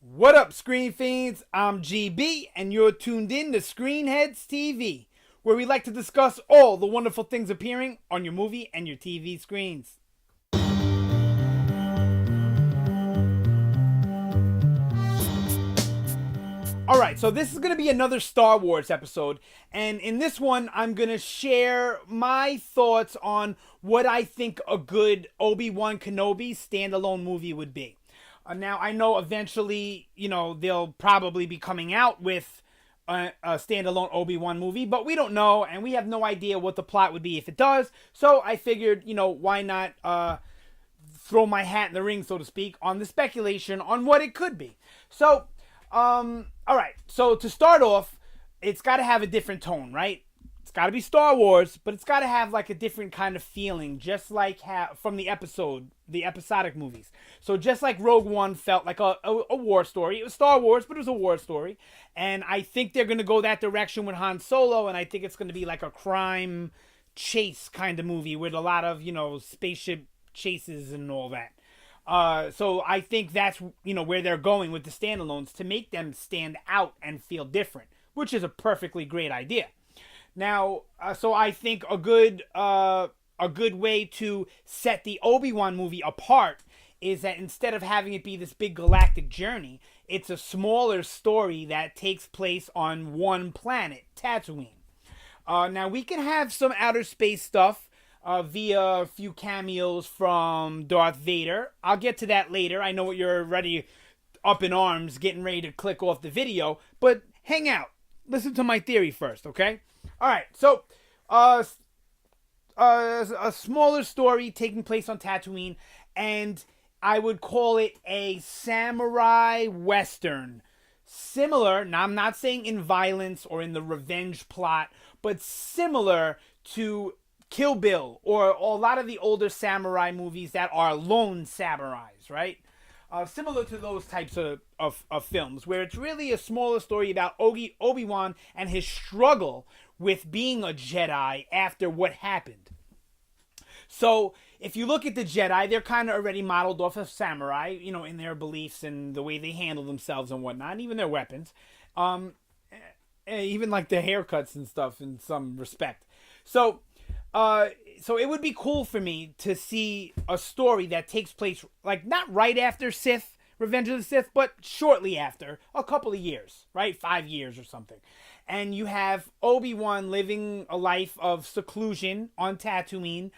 What up, Screen Fiends? I'm GB, and you're tuned in to Headz TV, where we like to discuss all the wonderful things appearing on your movie and your TV screens. Alright, so this is going to be another Star Wars episode, and in this one, I'm going to share my thoughts on what I think a good Obi Wan Kenobi standalone movie would be. Now, I know eventually, they'll probably be coming out with a standalone Obi-Wan movie, but we don't know, and we have no idea what the plot would be if it does. So I figured, why not throw my hat in the ring, so to speak, on the speculation on what it could be. So, all right. So to start off, it's got to have a different tone, right? It's got to be Star Wars, but it's got to have like a different kind of feeling, just like from the episodic movies. So just like Rogue One felt like a war story. It was Star Wars, but it was a war story. And I think they're going to go that direction with Han Solo, and I think it's going to be like a crime chase kind of movie with a lot of, spaceship chases and all that. So I think that's, where they're going with the standalones, to make them stand out and feel different, which is a perfectly great idea. Now, so I think a good way to set the Obi-Wan movie apart is that instead of having it be this big galactic journey, it's a smaller story that takes place on one planet, Tatooine. Now, we can have some outer space stuff via a few cameos from Darth Vader. I'll get to that later. I know you're already up in arms, getting ready to click off the video, but hang out. Listen to my theory first, okay? All right, so a smaller story taking place on Tatooine, and I would call it a samurai western. Similar, now I'm not saying in violence or in the revenge plot, but similar to Kill Bill or a lot of the older samurai movies that are lone samurais, right? Similar to those types of films, where it's really a smaller story about Obi-Wan and his struggle with being a Jedi after what happened. So, if you look at the Jedi, they're kind of already modeled off of samurai, in their beliefs and the way they handle themselves and whatnot, even their weapons. Even like their haircuts and stuff in some respect. So it would be cool for me to see a story that takes place, like, not right after Revenge of the Sith, but shortly after, a couple of years, right? 5 years or something. And you have Obi-Wan living a life of seclusion on Tatooine,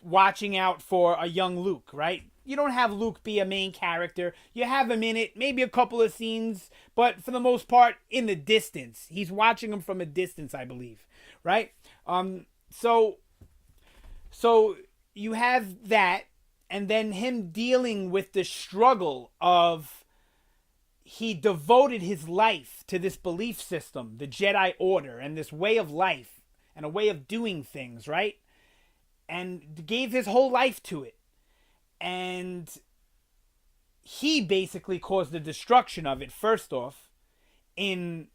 watching out for a young Luke, right? You don't have Luke be a main character. You have him in it, maybe a couple of scenes, but for the most part, in the distance. He's watching him from a distance, I believe, right? So you have that, and then him dealing with the struggle of he devoted his life to this belief system, the Jedi Order, and this way of life and a way of doing things, right? And gave his whole life to it. And he basically caused the destruction of it, first off, in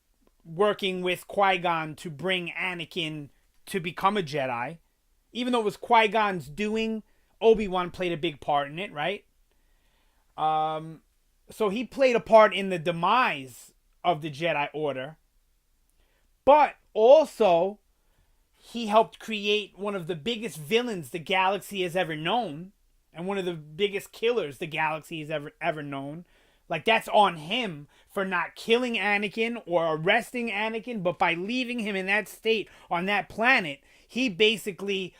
working with Qui-Gon to bring Anakin to become a Jedi. Even though it was Qui-Gon's doing, Obi-Wan played a big part in it, right? So he played a part in the demise of the Jedi Order. But also, he helped create one of the biggest villains the galaxy has ever known. And one of the biggest killers the galaxy has ever known. Like, that's on him for not killing Anakin or arresting Anakin, but by leaving him in that state on that planet, he basically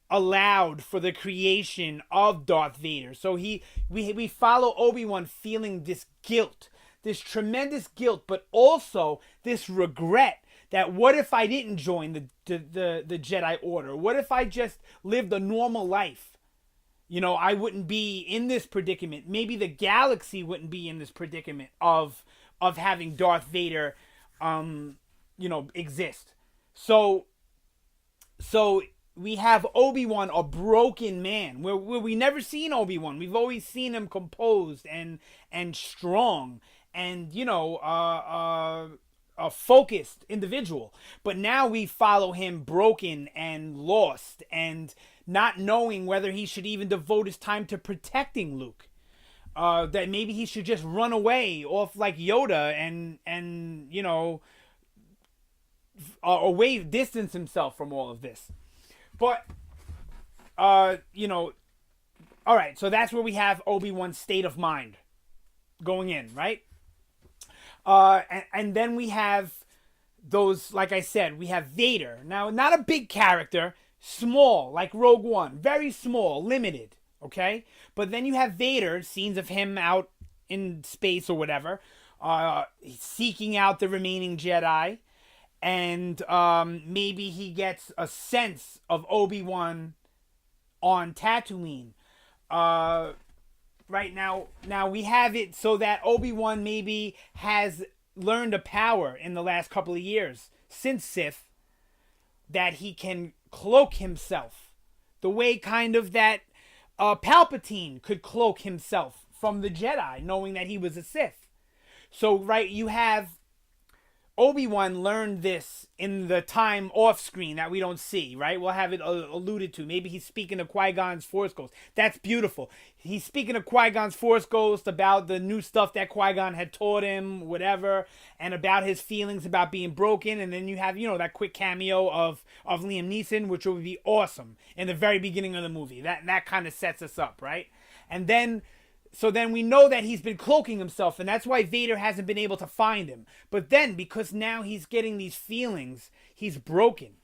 allowed for the creation of Darth Vader. So we follow Obi-Wan feeling this guilt, this tremendous guilt, but also this regret that what if I didn't join the Jedi Order? What if I just lived a normal life? I wouldn't be in this predicament. Maybe the galaxy wouldn't be in this predicament of having Darth Vader, exist. So we have Obi-Wan, a broken man, where we never seen Obi-Wan. We've always seen him composed and strong and, a focused individual. But now we follow him broken and lost and not knowing whether he should even devote his time to protecting Luke. that maybe he should just run away off like Yoda and away, distance himself from all of this. But all right, so that's where we have Obi-Wan's state of mind going in, right? And then we have those, like I said, we have Vader. Now, not a big character, small, like Rogue One, very small, limited, okay? But then you have Vader, scenes of him out in space or whatever, seeking out the remaining Jedi, and maybe he gets a sense of Obi-Wan on Tatooine. Right now we have it so that Obi-Wan maybe has learned a power in the last couple of years since Sith, that he can cloak himself the way kind of that Palpatine could cloak himself from the Jedi, knowing that he was a Sith. So, right, you have Obi-Wan learned this in the time off screen that we don't see, right? We'll have it alluded to. Maybe he's speaking to Qui-Gon's Force Ghost. That's beautiful. He's speaking to Qui-Gon's Force Ghost about the new stuff that Qui-Gon had taught him, whatever, and about his feelings about being broken. And then you have, that quick cameo of Liam Neeson, which would be awesome in the very beginning of the movie. That kind of sets us up, right? And then so then we know that he's been cloaking himself, and that's why Vader hasn't been able to find him. But then, because now he's getting these feelings, he's broken,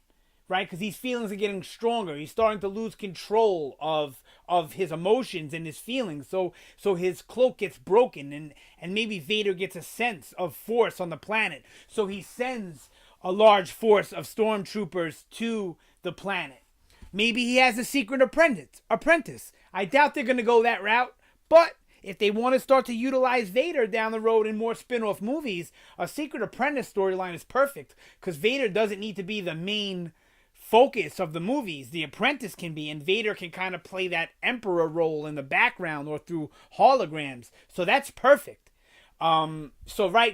right? Because these feelings are getting stronger. He's starting to lose control of his emotions and his feelings. So his cloak gets broken, and maybe Vader gets a sense of force on the planet. So he sends a large force of stormtroopers to the planet. Maybe he has a secret apprentice. I doubt they're going to go that route. But if they want to start to utilize Vader down the road in more spin-off movies, a Secret Apprentice storyline is perfect, because Vader doesn't need to be the main focus of the movies. The apprentice can be, and Vader can kind of play that Emperor role in the background or through holograms. So that's perfect. So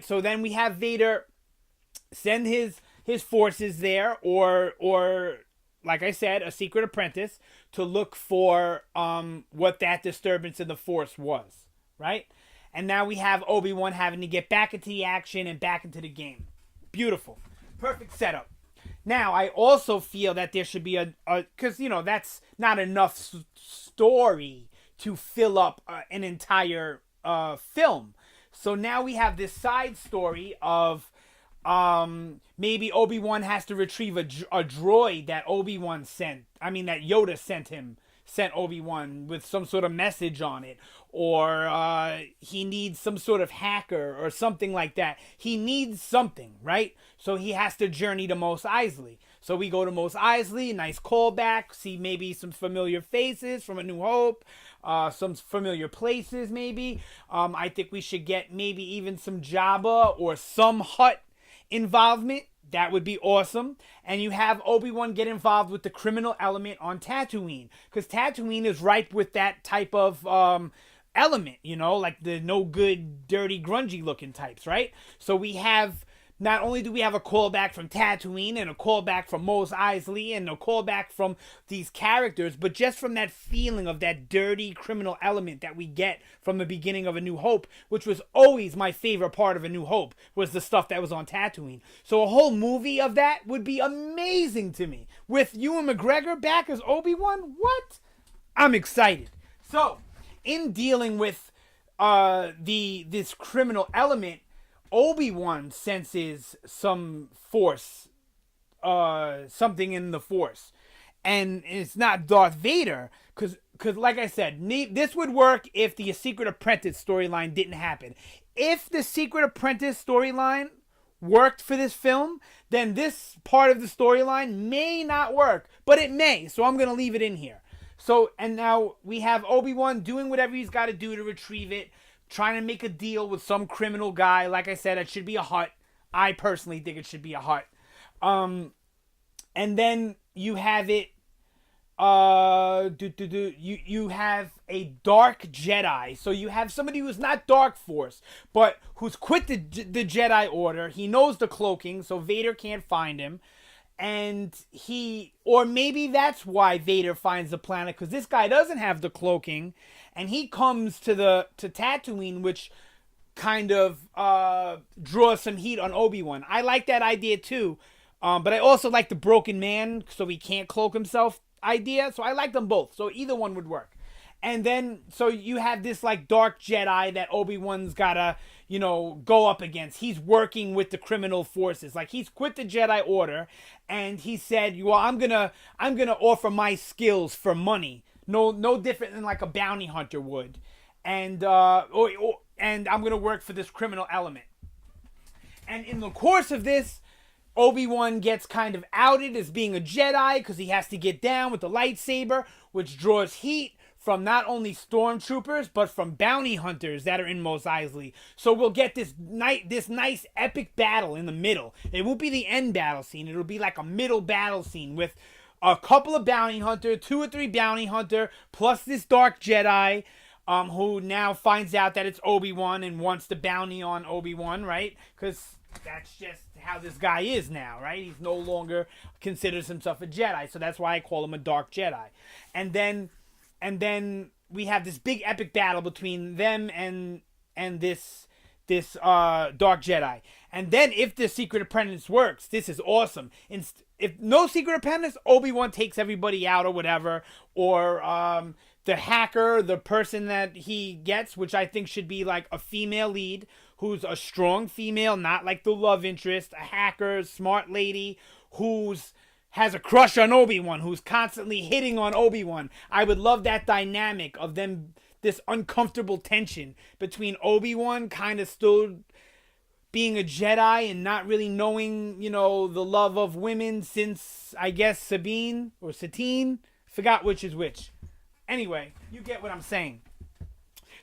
then we have Vader send his forces there, or like I said, a secret apprentice to look for what that disturbance in the Force was, right? And now we have Obi-Wan having to get back into the action and back into the game. Beautiful. Perfect setup. Now, I also feel that there should be because, that's not enough story to fill up an entire film. So now we have this side story of maybe Obi-Wan has to retrieve a droid that Obi-Wan sent. That Yoda sent Obi-Wan with some sort of message on it. Or he needs some sort of hacker or something like that. He needs something, right? So he has to journey to Mos Eisley. So we go to Mos Eisley, nice callback, see maybe some familiar faces from A New Hope, some familiar places maybe. I think we should get maybe even some Jabba or some Hutt involvement. That would be awesome. And you have Obi-Wan get involved with the criminal element on Tatooine, because Tatooine is ripe with that type of element, like the no good, dirty, grungy looking types, right? So we have, not only do we have a callback from Tatooine and a callback from Mos Eisley and a callback from these characters, but just from that feeling of that dirty criminal element that we get from the beginning of A New Hope, which was always my favorite part of A New Hope, was the stuff that was on Tatooine. So a whole movie of that would be amazing to me. With Ewan McGregor back as Obi-Wan, what? I'm excited. So, in dealing with this criminal element, Obi-Wan senses some force, something in the Force. And it's not Darth Vader, because like I said, this would work if the Secret Apprentice storyline didn't happen. If the Secret Apprentice storyline worked for this film, then this part of the storyline may not work, but it may, so I'm going to leave it in here. So, and now we have Obi-Wan doing whatever he's got to do to retrieve it, trying to make a deal with some criminal guy. Like I said, it should be a Hutt. I personally think it should be a Hutt. And then you have it, you have a dark Jedi. So you have somebody who's not Dark Force, but who's quit the Jedi Order. He knows the cloaking, so Vader can't find him. and or maybe that's why Vader finds the planet, because this guy doesn't have the cloaking, and he comes to Tatooine, which kind of draws some heat on Obi-Wan. I like that idea too, but I also like the broken man, so he can't cloak himself idea. So I like them both. So either one would work. And then, so you have this like dark Jedi that Obi-Wan's gotta, go up against. He's working with the criminal forces. Like, he's quit the Jedi Order, and he said, well, I'm gonna offer my skills for money. No different than like a bounty hunter would. And and I'm gonna work for this criminal element. And in the course of this, Obi-Wan gets kind of outed as being a Jedi because he has to get down with the lightsaber, which draws heat from not only stormtroopers but from bounty hunters that are in Mos Eisley. So we'll get this nice epic battle in the middle. It won't be the end battle scene. It'll be like a middle battle scene with a couple of bounty hunter, 2 or 3 bounty hunter, plus this dark Jedi, who now finds out that it's Obi-Wan and wants the bounty on Obi-Wan, right? Because that's just how this guy is now, right? He's no longer considers himself a Jedi, so that's why I call him a dark Jedi. And then we have this big epic battle between them and this dark Jedi. And then if the Secret Apprentice works, this is awesome. If no Secret Apprentice, Obi-Wan takes everybody out or whatever, or the hacker, the person that he gets, which I think should be like a female lead, who's a strong female, not like the love interest, a hacker, smart lady, has a crush on Obi-Wan, who's constantly hitting on Obi-Wan. I would love that dynamic of them, this uncomfortable tension between Obi-Wan kind of still being a Jedi and not really knowing, the love of women since, I guess, Satine. Forgot which is which. Anyway, you get what I'm saying.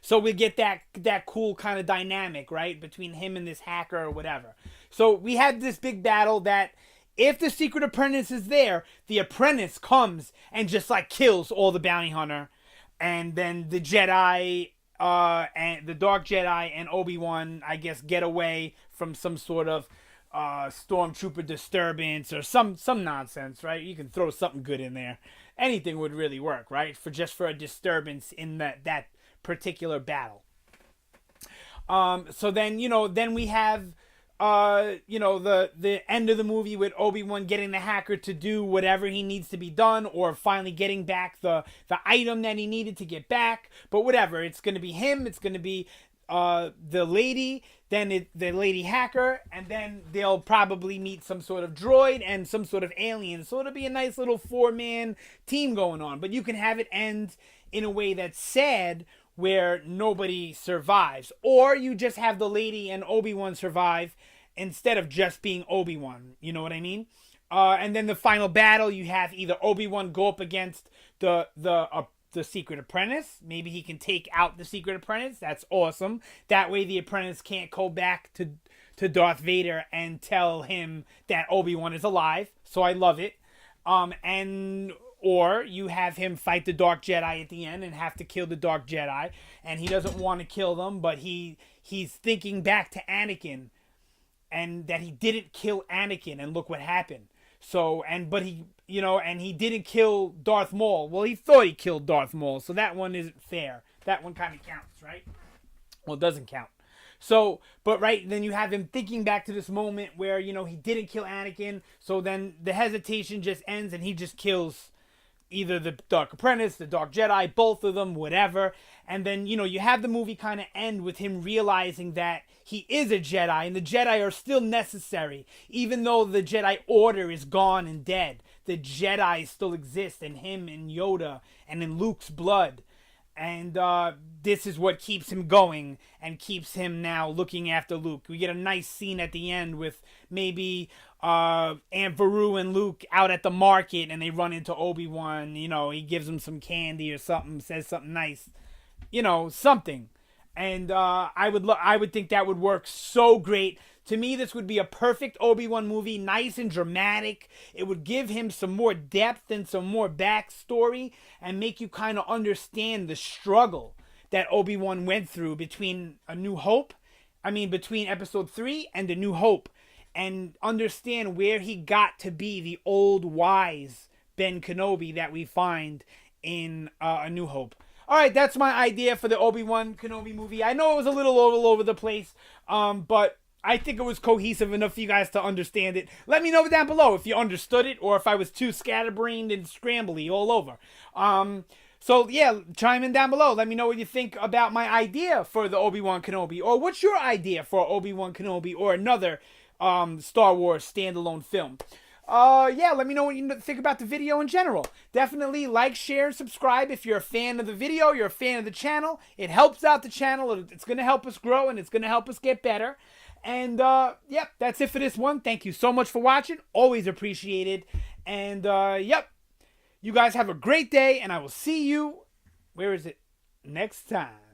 So we get that cool kind of dynamic, right, between him and this hacker or whatever. So we had this big battle that if the Secret Apprentice is there, the apprentice comes and just like kills all the bounty hunter, and then the Jedi and the Dark Jedi and Obi-Wan, I guess, get away from some sort of stormtrooper disturbance or some nonsense, right? You can throw something good in there. Anything would really work, right? For a disturbance in that particular battle. So then, then we have the end of the movie with Obi-Wan getting the hacker to do whatever he needs to be done, or finally getting back the item that he needed to get back. But whatever, it's going to be him, it's going to be the lady, then the lady hacker, and then they'll probably meet some sort of droid and some sort of alien. So it'll be a nice little 4-man team going on. But you can have it end in a way that's sad, where nobody survives. Or you just have the lady and Obi-Wan survive instead of just being Obi-Wan. You know what I mean? And then the final battle, you have either Obi-Wan go up against the Secret Apprentice. Maybe he can take out the Secret Apprentice. That's awesome. That way the Apprentice can't go back to Darth Vader and tell him that Obi-Wan is alive. So I love it. Or you have him fight the Dark Jedi at the end and have to kill the Dark Jedi, and he doesn't want to kill them, but he's thinking back to Anakin, and that he didn't kill Anakin, and look what happened. So, but he didn't kill Darth Maul. Well, he thought he killed Darth Maul, so that one isn't fair. That one kind of counts, right? Well, it doesn't count. So, but right, then you have him thinking back to this moment where, he didn't kill Anakin, so then the hesitation just ends, and he just kills either the Dark Apprentice, the Dark Jedi, both of them, whatever. And then, you have the movie kind of end with him realizing that he is a Jedi, and the Jedi are still necessary. Even though the Jedi Order is gone and dead, the Jedi still exist in him and Yoda and in Luke's blood. And this is what keeps him going and keeps him now looking after Luke. We get a nice scene at the end with maybe Aunt Beru and Luke out at the market, and they run into Obi-Wan. He gives him some candy or something, says something nice, something. And I would think that would work so great. To me, this would be a perfect Obi-Wan movie, nice and dramatic. It would give him some more depth and some more backstory and make you kind of understand the struggle that Obi-Wan went through between Episode 3 and A New Hope. and understand where he got to be the old wise Ben Kenobi that we find in A New Hope. All right, that's my idea for the Obi Wan Kenobi movie. I know it was a little all over the place, but I think it was cohesive enough for you guys to understand it. Let me know down below if you understood it or if I was too scatterbrained and scrambly all over. So yeah, chime in down below. Let me know what you think about my idea for the Obi Wan Kenobi, or what's your idea for Obi Wan Kenobi or another Star Wars standalone film. Yeah, let me know what you think about the video in general. Definitely like, share, and subscribe if you're a fan of the video, you're a fan of the channel. It helps out the channel. It's going to help us grow, and it's going to help us get better. And, yep, that's it for this one. Thank you so much for watching. Always appreciated. And, yep, you guys have a great day, and I will see you, where is it, next time.